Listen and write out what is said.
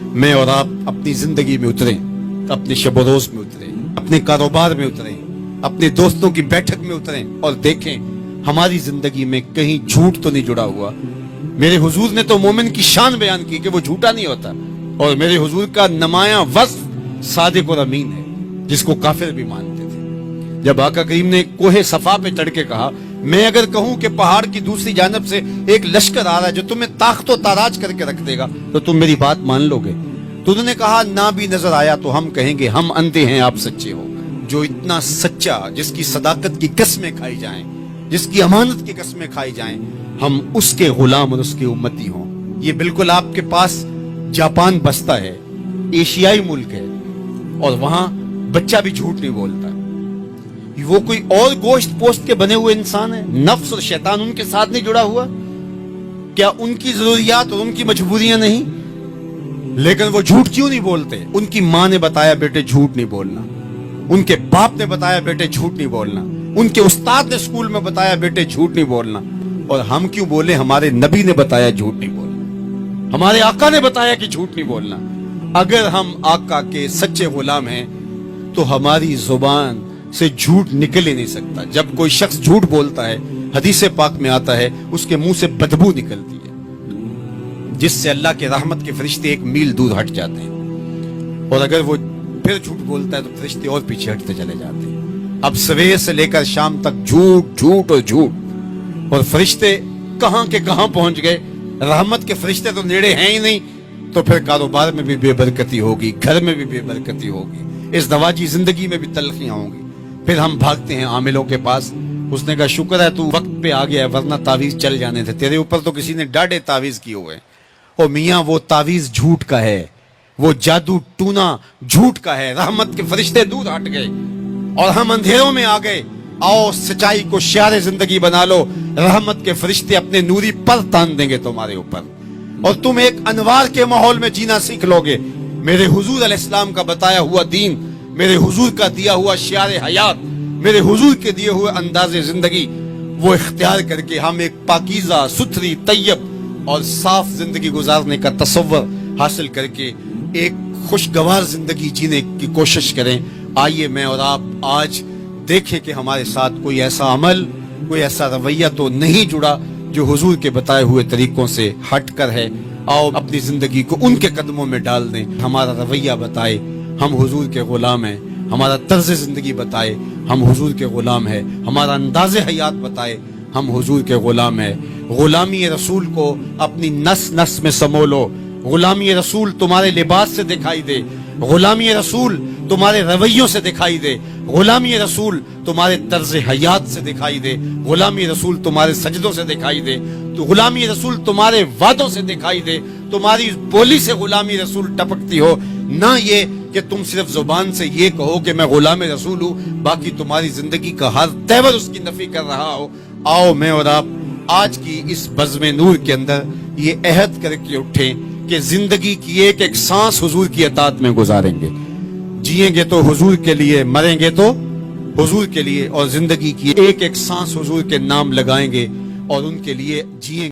میں اور آپ اپنی زندگی میں اتریں، اپنے شب و روز میں اتریں، اپنے کاروبار میں اتریں، اپنے دوستوں کی بیٹھک میں اتریں اور دیکھیں ہماری زندگی میں کہیں جھوٹ تو نہیں جڑا ہوا۔ میرے حضور نے تو مومن کی شان بیان کی کہ وہ جھوٹا نہیں ہوتا، اور میرے حضور کا نمایاں وصف صادق اور امین ہے، جس کو کافر بھی مانتے تھے۔ جب آقا کریم نے کوہ صفا پہ چڑھ کے کہا، میں اگر کہوں کہ پہاڑ کی دوسری جانب سے ایک لشکر آ رہا ہے جو تمہیں طاقت و تاراج کر کے رکھ دے گا تو تم میری بات مان لو گے؟ تو انہوں نے کہا نہ بھی نظر آیا تو ہم کہیں گے ہم اندھے ہیں، آپ سچے ہو۔ جو اتنا سچا، جس کی صداقت کی قسمیں کھائی جائیں، جس کی امانت کی قسمیں کھائی جائیں، ہم اس کے غلام اور اس کے امتی ہوں۔ یہ بالکل آپ کے پاس جاپان بستا ہے، ایشیائی ملک ہے، اور وہاں بچہ بھی جھوٹ نہیں بولتا۔ وہ کوئی اور گوشت پوست کے بنے ہوئے انسان ہے؟ نفس اور شیطان ان کے ساتھ نہیں جڑا ہوا؟ کیا ان کی ضروریات اور ان کی مجبوریاں نہیں؟ لیکن وہ جھوٹ کیوں نہیں بولتے؟ ان کی ماں نے بتایا بیٹے جھوٹ نہیں بولنا، ان کے باپ نے بتایا بیٹے جھوٹ نہیں بولنا، ان کے استاد نے اسکول میں بتایا بیٹے جھوٹ نہیں بولنا۔ اور ہم کیوں بولے؟ ہمارے نبی نے بتایا جھوٹ نہیں بولنا، ہمارے آقا نے بتایا کہ جھوٹ نہیں بولنا۔ اگر ہم آقا کے سچے غلام ہیں تو ہماری زبان سے جھوٹ نکل ہی نہیں سکتا۔ جب کوئی شخص جھوٹ بولتا ہے، حدیث پاک میں آتا ہے اس کے منہ سے بدبو نکلتی ہے، جس سے اللہ کے رحمت کے فرشتے 1 میل دور ہٹ جاتے ہیں، اور اگر وہ پھر جھوٹ بولتا ہے تو فرشتے اور پیچھے ہٹتے چلے جاتے ہیں۔ اب سویر سے لے کر شام تک جھوٹ جھوٹ اور جھوٹ، اور فرشتے کہاں کے کہاں پہنچ گئے۔ رحمت کے فرشتے تو نیڑے ہیں ہی نہیں، تو پھر کاروبار میں بھی بے برکتی ہوگی، گھر میں بھی بے برکتی ہوگی، اس دواجی زندگی میں بھی تلخیاں ہوں گی۔ پھر ہم بھاگتے ہیں عاملوں کے پاس، اس نے کہا شکر ہے تو وقت پہ آ گیا ہے، ورنہ تعویذ چل جانے تھے، تیرے اوپر تو کسی نے ڈاڑے تعویذ کیے ہوئے۔ اور میاں وہ تعویذ جھوٹ کا ہے، وہ جادو ٹونا جھوٹ کا ہے۔ رحمت کے فرشتے دور ہٹ گئے اور ہم اندھیروں میں آ گئے۔ آؤ سچائی کو شعار زندگی بنا لو، رحمت کے فرشتے اپنے نوری پر تان دیں گے تمہارے اوپر، اور تم ایک انوار کے ماحول میں جینا سیکھ لو گے۔ میرے حضور علیہ السلام کا بتایا ہوا دین، میرے حضور کا دیا ہوا شعار حیات، میرے حضور کے دیے ہوئے انداز زندگی، وہ اختیار کر کے ہم ایک پاکیزہ، ستھری، طیب اور صاف زندگی گزارنے کا تصور حاصل کر کے ایک خوشگوار زندگی جینے کی کوشش کریں۔ آئیے میں اور آپ آج دیکھیں کہ ہمارے ساتھ کوئی ایسا عمل، کوئی ایسا رویہ تو نہیں جڑا جو حضور کے بتائے ہوئے طریقوں سے ہٹ کر ہے۔ آؤ اپنی زندگی کو ان کے قدموں میں ڈال دیں، ہمارا رویہ بتائے ہم حضور کے غلام ہیں، ہمارا طرز زندگی بتائے ہم حضور کے غلام ہیں، ہمارا انداز حیات بتائے ہم حضور کے غلام ہیں۔ غلامی رسول کو اپنی نس نس میں سمو لو، غلامی رسول تمہارے لباس سے دکھائی دے، غلامی رسول تمہارے رویوں سے دکھائی دے، غلامی رسول تمہارے طرز حیات سے دکھائی دے، غلامی رسول تمہارے سجدوں سے دکھائی دے، تو غلامی رسول تمہارے وعدوں سے دکھائی دے، تمہاری بولی سے غلامی رسول ٹپکتی ہو، نہ یہ کہ تم صرف زبان سے یہ کہو کہ میں غلام رسول ہوں، باقی تمہاری زندگی کا ہر تیور اس کی نفی کر رہا ہو۔ آؤ میں اور آپ آج کی اس بزم نور کے اندر یہ عہد کر کے اٹھیں کہ زندگی کی ایک ایک سانس حضور کی اطاعت میں گزاریں گے، جئیں گے تو حضور کے لیے، مریں گے تو حضور کے لیے، اور زندگی کی ایک ایک سانس حضور کے نام لگائیں گے اور ان کے لیے جئیں گے۔